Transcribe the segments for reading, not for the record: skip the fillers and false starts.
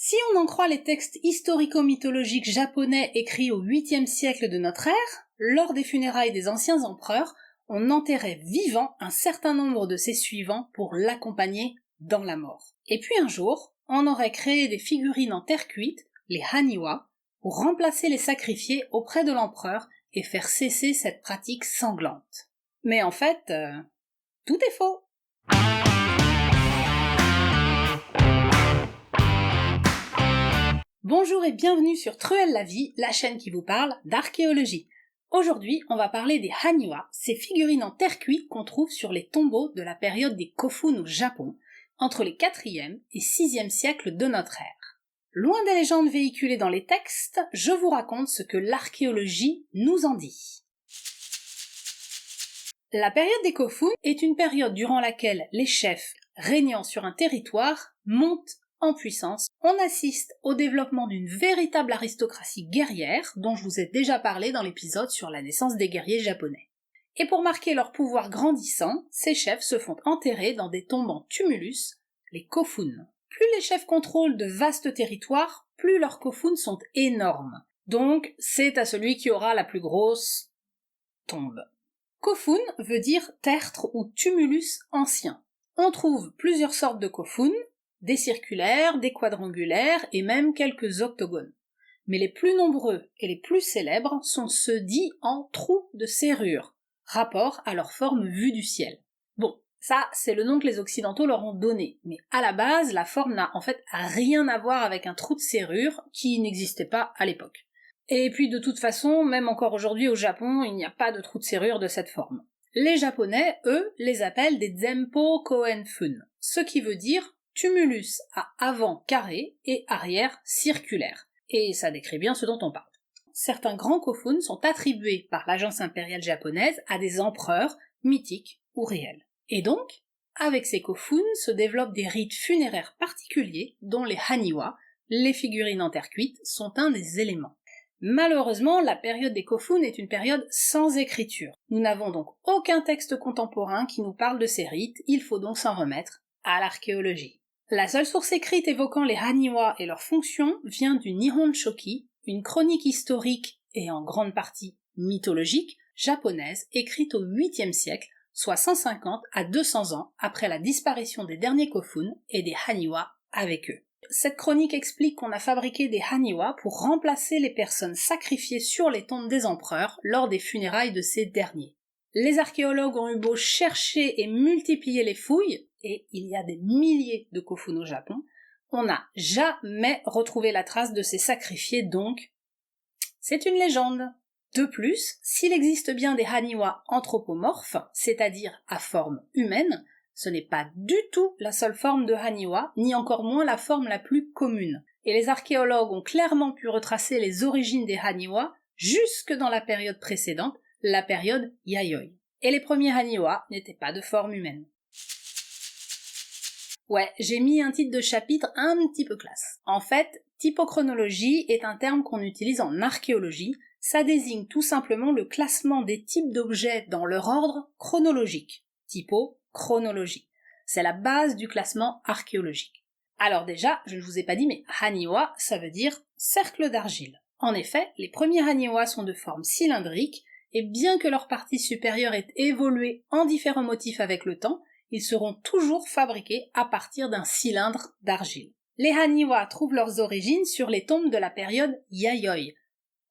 Si on en croit les textes historico-mythologiques japonais écrits au 8e siècle de notre ère, lors des funérailles des anciens empereurs, on enterrait vivant un certain nombre de ses suivants pour l'accompagner dans la mort. Et puis un jour, on aurait créé des figurines en terre cuite, les haniwa, pour remplacer les sacrifiés auprès de l'empereur et faire cesser cette pratique sanglante. Mais en fait, tout est faux. Bonjour et bienvenue sur Truelle la vie, la chaîne qui vous parle d'archéologie. Aujourd'hui, on va parler des haniwa, ces figurines en terre cuite qu'on trouve sur les tombeaux de la période des Kofun au Japon, entre les 4e et 6e siècles de notre ère. Loin des légendes véhiculées dans les textes, je vous raconte ce que l'archéologie nous en dit. La période des Kofun est une période durant laquelle les chefs régnant sur un territoire montent en puissance. On assiste au développement d'une véritable aristocratie guerrière, dont je vous ai déjà parlé dans l'épisode sur la naissance des guerriers japonais. Et pour marquer leur pouvoir grandissant, ces chefs se font enterrer dans des tombes en tumulus, les Kofun. Plus les chefs contrôlent de vastes territoires, plus leurs Kofun sont énormes. Donc, c'est à celui qui aura la plus grosse tombe. Kofun veut dire tertre ou tumulus ancien. On trouve plusieurs sortes de Kofun, des circulaires, des quadrangulaires et même quelques octogones. Mais les plus nombreux et les plus célèbres sont ceux dits en trous de serrure, rapport à leur forme vue du ciel. Bon, ça c'est le nom que les occidentaux leur ont donné, mais à la base la forme n'a en fait rien à voir avec un trou de serrure qui n'existait pas à l'époque. Et puis de toute façon, même encore aujourd'hui au Japon, il n'y a pas de trou de serrure de cette forme. Les Japonais, eux, les appellent des Zempo Koen-fun, ce qui veut dire tumulus à avant carré et arrière circulaire. Et ça décrit bien ce dont on parle. Certains grands Kofun sont attribués par l'agence impériale japonaise à des empereurs mythiques ou réels. Et donc, avec ces Kofun se développent des rites funéraires particuliers dont les haniwa, les figurines en terre cuite, sont un des éléments. Malheureusement, la période des Kofun est une période sans écriture. Nous n'avons donc aucun texte contemporain qui nous parle de ces rites, il faut donc s'en remettre à l'archéologie. La seule source écrite évoquant les haniwa et leurs fonctions vient du Nihon Shoki, une chronique historique et en grande partie mythologique japonaise écrite au 8e siècle, soit 150 à 200 ans après la disparition des derniers Kofun et des haniwa avec eux. Cette chronique explique qu'on a fabriqué des haniwa pour remplacer les personnes sacrifiées sur les tombes des empereurs lors des funérailles de ces derniers. Les archéologues ont eu beau chercher et multiplier les fouilles, et il y a des milliers de Kofun au Japon, on n'a jamais retrouvé la trace de ces sacrifiés, donc c'est une légende. De plus, s'il existe bien des haniwa anthropomorphes, c'est-à-dire à forme humaine, ce n'est pas du tout la seule forme de haniwa, ni encore moins la forme la plus commune. Et les archéologues ont clairement pu retracer les origines des haniwa jusque dans la période précédente, la période Yayoi. Et les premiers haniwa n'étaient pas de forme humaine. Ouais, j'ai mis un titre de chapitre un petit peu classe. En fait, typochronologie est un terme qu'on utilise en archéologie. Ça désigne tout simplement le classement des types d'objets dans leur ordre chronologique. Typochronologie. C'est la base du classement archéologique. Alors déjà, je ne vous ai pas dit, mais haniwa, ça veut dire cercle d'argile. En effet, les premiers haniwa sont de forme cylindrique, et bien que leur partie supérieure ait évolué en différents motifs avec le temps, ils seront toujours fabriqués à partir d'un cylindre d'argile. Les haniwa trouvent leurs origines sur les tombes de la période Yayoi.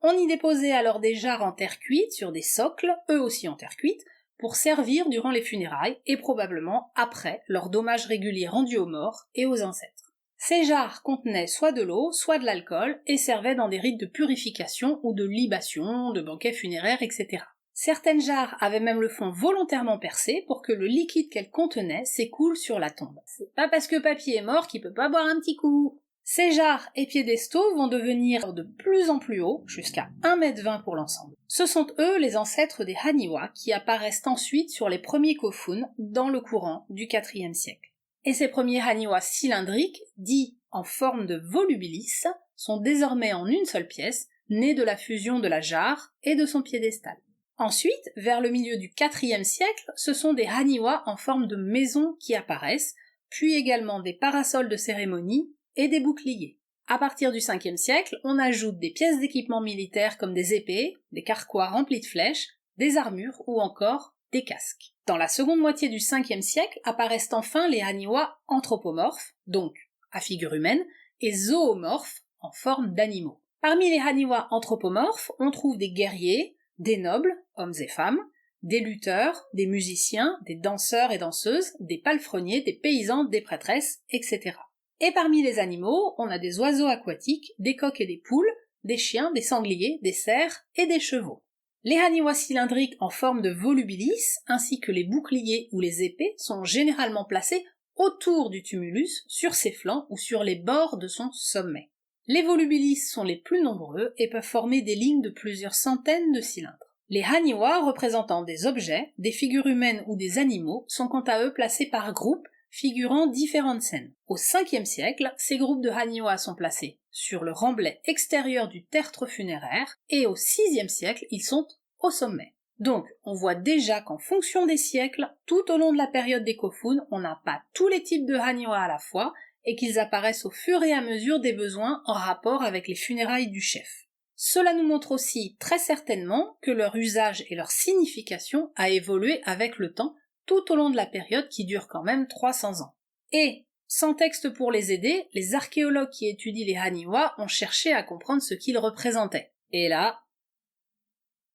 On y déposait alors des jarres en terre cuite sur des socles, eux aussi en terre cuite, pour servir durant les funérailles et probablement après leurs dommages réguliers rendus aux morts et aux ancêtres. Ces jarres contenaient soit de l'eau, soit de l'alcool et servaient dans des rites de purification ou de libation, de banquets funéraires, etc. Certaines jarres avaient même le fond volontairement percé pour que le liquide qu'elles contenaient s'écoule sur la tombe. C'est pas parce que papy est mort qu'il peut pas boire un petit coup. Ces jarres et piédestaux vont devenir de plus en plus hauts, jusqu'à 1,20 m pour l'ensemble. Ce sont eux les ancêtres des haniwa qui apparaissent ensuite sur les premiers Kofun dans le courant du 4e siècle. Et ces premiers haniwa cylindriques, dits en forme de volubilis, sont désormais en une seule pièce, nés de la fusion de la jarre et de son piédestal. Ensuite, vers le milieu du 4e siècle, ce sont des haniwa en forme de maison qui apparaissent, puis également des parasols de cérémonie et des boucliers. À partir du 5e siècle, on ajoute des pièces d'équipement militaire comme des épées, des carquois remplis de flèches, des armures ou encore des casques. Dans la seconde moitié du 5e siècle apparaissent enfin les haniwa anthropomorphes, donc à figure humaine, et zoomorphes, en forme d'animaux. Parmi les haniwa anthropomorphes, on trouve des guerriers, des nobles, hommes et femmes, des lutteurs, des musiciens, des danseurs et danseuses, des palefreniers, des paysans, des prêtresses, etc. Et parmi les animaux, on a des oiseaux aquatiques, des coqs et des poules, des chiens, des sangliers, des cerfs et des chevaux. Les haniwa cylindriques en forme de volubilis, ainsi que les boucliers ou les épées, sont généralement placés autour du tumulus, sur ses flancs ou sur les bords de son sommet. Les volubilis sont les plus nombreux et peuvent former des lignes de plusieurs centaines de cylindres. Les haniwa représentant des objets, des figures humaines ou des animaux sont quant à eux placés par groupes figurant différentes scènes. Au 5e siècle, ces groupes de haniwa sont placés sur le remblai extérieur du tertre funéraire et au 6e siècle, ils sont au sommet. Donc, on voit déjà qu'en fonction des siècles, tout au long de la période des Kofun, on n'a pas tous les types de haniwa à la fois et qu'ils apparaissent au fur et à mesure des besoins en rapport avec les funérailles du chef. Cela nous montre aussi très certainement que leur usage et leur signification a évolué avec le temps tout au long de la période qui dure quand même 300 ans. Et, sans texte pour les aider, les archéologues qui étudient les haniwa ont cherché à comprendre ce qu'ils représentaient. Et là,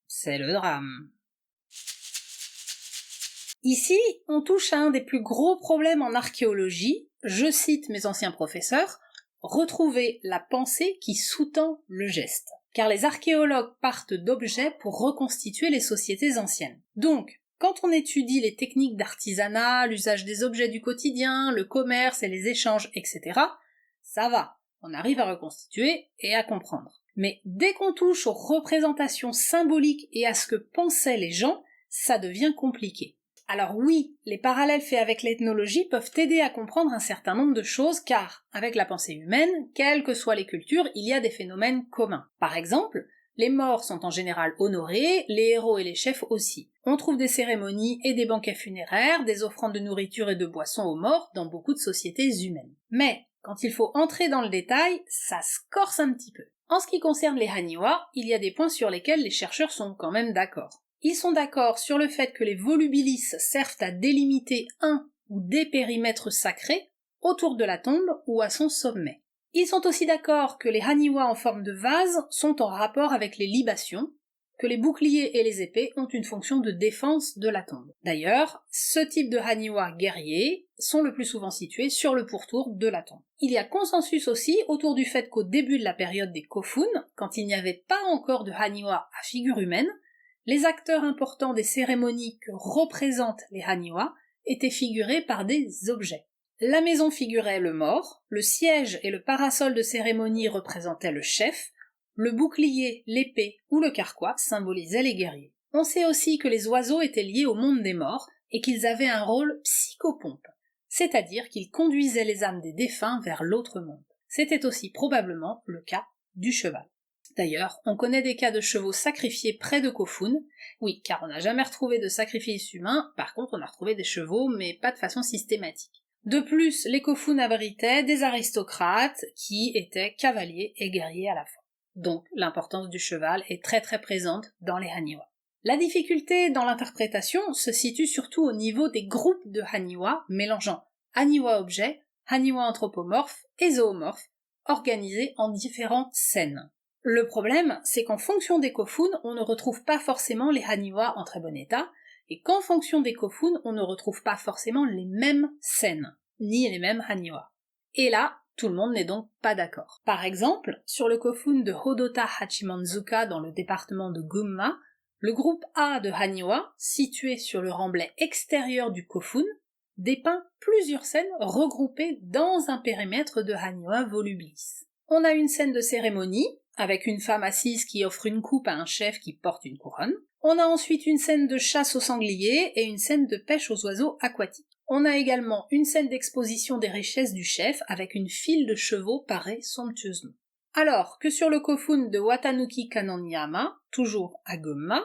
c'est le drame. Ici, on touche à un des plus gros problèmes en archéologie, je cite mes anciens professeurs, retrouver la pensée qui sous-tend le geste. Car les archéologues partent d'objets pour reconstituer les sociétés anciennes. Donc, quand on étudie les techniques d'artisanat, l'usage des objets du quotidien, le commerce et les échanges, etc., ça va, on arrive à reconstituer et à comprendre. Mais dès qu'on touche aux représentations symboliques et à ce que pensaient les gens, ça devient compliqué. Alors oui, les parallèles faits avec l'ethnologie peuvent aider à comprendre un certain nombre de choses car, avec la pensée humaine, quelles que soient les cultures, il y a des phénomènes communs. Par exemple, les morts sont en général honorés, les héros et les chefs aussi. On trouve des cérémonies et des banquets funéraires, des offrandes de nourriture et de boissons aux morts dans beaucoup de sociétés humaines. Mais, quand il faut entrer dans le détail, ça se corse un petit peu. En ce qui concerne les haniwa, il y a des points sur lesquels les chercheurs sont quand même d'accord. Ils sont d'accord sur le fait que les volubilis servent à délimiter un ou des périmètres sacrés autour de la tombe ou à son sommet. Ils sont aussi d'accord que les haniwa en forme de vase sont en rapport avec les libations, que les boucliers et les épées ont une fonction de défense de la tombe. D'ailleurs, ce type de haniwa guerriers sont le plus souvent situés sur le pourtour de la tombe. Il y a consensus aussi autour du fait qu'au début de la période des Kofun, quand il n'y avait pas encore de haniwa à figure humaine, les acteurs importants des cérémonies que représentent les haniwa étaient figurés par des objets. La maison figurait le mort, le siège et le parasol de cérémonie représentaient le chef, le bouclier, l'épée ou le carquois symbolisaient les guerriers. On sait aussi que les oiseaux étaient liés au monde des morts et qu'ils avaient un rôle psychopompe, c'est-à-dire qu'ils conduisaient les âmes des défunts vers l'autre monde. C'était aussi probablement le cas du cheval. D'ailleurs, on connaît des cas de chevaux sacrifiés près de Kofun, oui, car on n'a jamais retrouvé de sacrifices humains, par contre on a retrouvé des chevaux, mais pas de façon systématique. De plus, les Kofun abritaient des aristocrates qui étaient cavaliers et guerriers à la fois. Donc l'importance du cheval est très très présente dans les haniwa. La difficulté dans l'interprétation se situe surtout au niveau des groupes de haniwa mélangeant haniwa objets, haniwa anthropomorphes et zoomorphes, organisés en différentes scènes. Le problème, c'est qu'en fonction des Kofun, on ne retrouve pas forcément les haniwa en très bon état, et qu'en fonction des Kofun, on ne retrouve pas forcément les mêmes scènes, ni les mêmes haniwa. Et là, tout le monde n'est donc pas d'accord. Par exemple, sur le Kofun de Hodota Hachimanzuka dans le département de Gunma, le groupe A de haniwa, situé sur le remblai extérieur du Kofun, dépeint plusieurs scènes regroupées dans un périmètre de haniwa volubilis. On a une scène de cérémonie, avec une femme assise qui offre une coupe à un chef qui porte une couronne. On a ensuite une scène de chasse aux sangliers et une scène de pêche aux oiseaux aquatiques. On a également une scène d'exposition des richesses du chef avec une file de chevaux parée somptueusement. Alors que sur le Kofun de Watanuki Kanonyama, toujours à Gunma,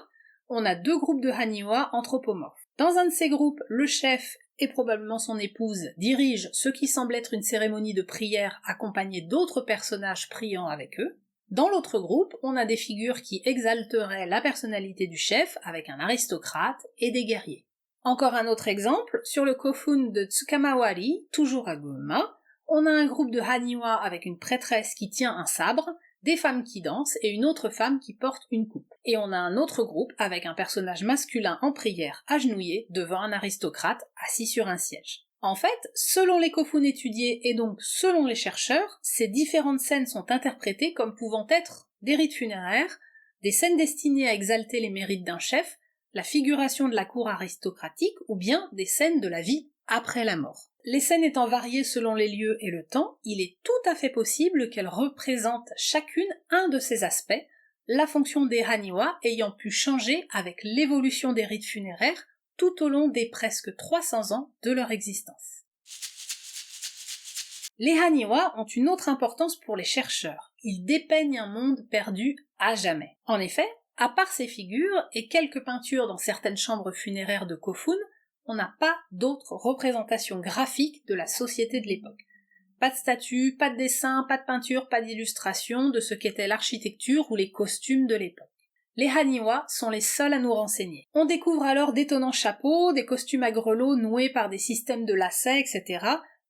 on a deux groupes de haniwa anthropomorphes. Dans un de ces groupes, le chef et probablement son épouse dirigent ce qui semble être une cérémonie de prière accompagnée d'autres personnages priant avec eux. Dans l'autre groupe, on a des figures qui exalteraient la personnalité du chef avec un aristocrate et des guerriers. Encore un autre exemple, sur le kofun de Tsukamawari, toujours à Gunma, on a un groupe de haniwa avec une prêtresse qui tient un sabre, des femmes qui dansent et une autre femme qui porte une coupe. Et on a un autre groupe avec un personnage masculin en prière agenouillé devant un aristocrate assis sur un siège. En fait, selon les kofun étudiés et donc selon les chercheurs, ces différentes scènes sont interprétées comme pouvant être des rites funéraires, des scènes destinées à exalter les mérites d'un chef, la figuration de la cour aristocratique ou bien des scènes de la vie après la mort. Les scènes étant variées selon les lieux et le temps, il est tout à fait possible qu'elles représentent chacune un de ces aspects, la fonction des haniwa ayant pu changer avec l'évolution des rites funéraires tout au long des presque 300 ans de leur existence. Les haniwa ont une autre importance pour les chercheurs. Ils dépeignent un monde perdu à jamais. En effet, à part ces figures et quelques peintures dans certaines chambres funéraires de kofun, on n'a pas d'autres représentations graphiques de la société de l'époque. Pas de statues, pas de dessins, pas de peinture, pas d'illustration de ce qu'était l'architecture ou les costumes de l'époque. Les haniwa sont les seuls à nous renseigner. On découvre alors d'étonnants chapeaux, des costumes à grelots noués par des systèmes de lacets, etc.,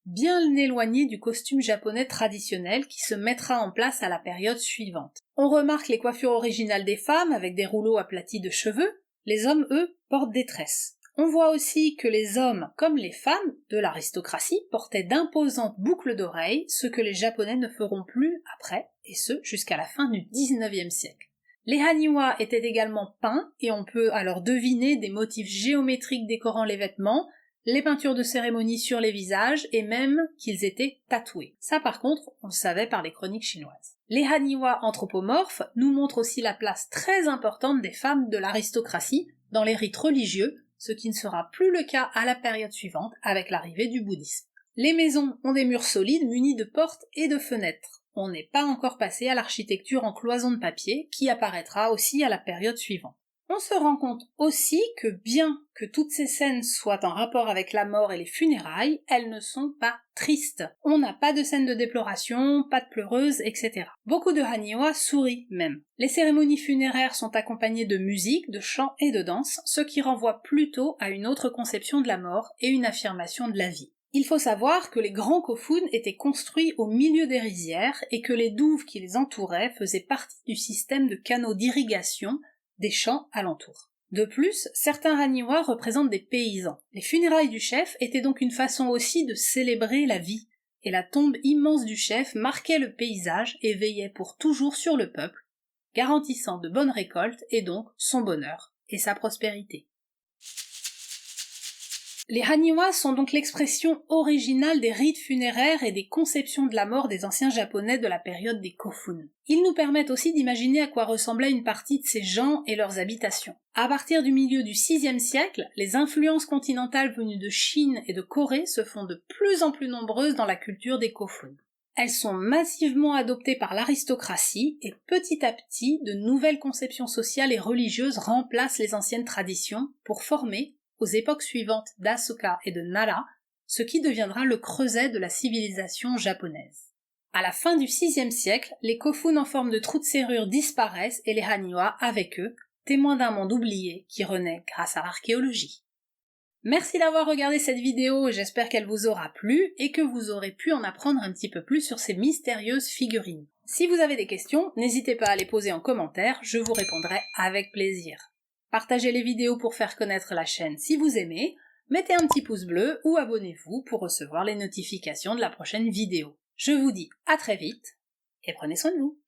bien éloignés du costume japonais traditionnel qui se mettra en place à la période suivante. On remarque les coiffures originales des femmes avec des rouleaux aplatis de cheveux, les hommes, eux, portent des tresses. On voit aussi que les hommes, comme les femmes, de l'aristocratie, portaient d'imposantes boucles d'oreilles, ce que les Japonais ne feront plus après, et ce jusqu'à la fin du XIXe siècle. Les haniwa étaient également peints, et on peut alors deviner des motifs géométriques décorant les vêtements, les peintures de cérémonie sur les visages, et même qu'ils étaient tatoués. Ça par contre, on le savait par les chroniques chinoises. Les haniwa anthropomorphes nous montrent aussi la place très importante des femmes de l'aristocratie dans les rites religieux, ce qui ne sera plus le cas à la période suivante avec l'arrivée du bouddhisme. Les maisons ont des murs solides munis de portes et de fenêtres. On n'est pas encore passé à l'architecture en cloisons de papier qui apparaîtra aussi à la période suivante. On se rend compte aussi que bien que toutes ces scènes soient en rapport avec la mort et les funérailles, elles ne sont pas tristes. On n'a pas de scènes de déploration, pas de pleureuses, etc. Beaucoup de haniwa sourient même. Les cérémonies funéraires sont accompagnées de musique, de chants et de danse, ce qui renvoie plutôt à une autre conception de la mort et une affirmation de la vie. Il faut savoir que les grands kofun étaient construits au milieu des rizières et que les douves qui les entouraient faisaient partie du système de canaux d'irrigation des champs alentours. De plus, certains haniwa représentent des paysans. Les funérailles du chef étaient donc une façon aussi de célébrer la vie, et la tombe immense du chef marquait le paysage et veillait pour toujours sur le peuple, garantissant de bonnes récoltes et donc son bonheur et sa prospérité. Les haniwa sont donc l'expression originale des rites funéraires et des conceptions de la mort des anciens japonais de la période des kofun. Ils nous permettent aussi d'imaginer à quoi ressemblait une partie de ces gens et leurs habitations. À partir du milieu du VIe siècle, les influences continentales venues de Chine et de Corée se font de plus en plus nombreuses dans la culture des kofun. Elles sont massivement adoptées par l'aristocratie et petit à petit, de nouvelles conceptions sociales et religieuses remplacent les anciennes traditions pour former, aux époques suivantes d'Asuka et de Nara, ce qui deviendra le creuset de la civilisation japonaise. À la fin du VIe siècle, les kofun en forme de trous de serrure disparaissent et les haniwa avec eux, témoins d'un monde oublié qui renaît grâce à l'archéologie. Merci d'avoir regardé cette vidéo, j'espère qu'elle vous aura plu et que vous aurez pu en apprendre un petit peu plus sur ces mystérieuses figurines. Si vous avez des questions, n'hésitez pas à les poser en commentaire, je vous répondrai avec plaisir. Partagez les vidéos pour faire connaître la chaîne si vous aimez, mettez un petit pouce bleu ou abonnez-vous pour recevoir les notifications de la prochaine vidéo. Je vous dis à très vite et prenez soin de vous.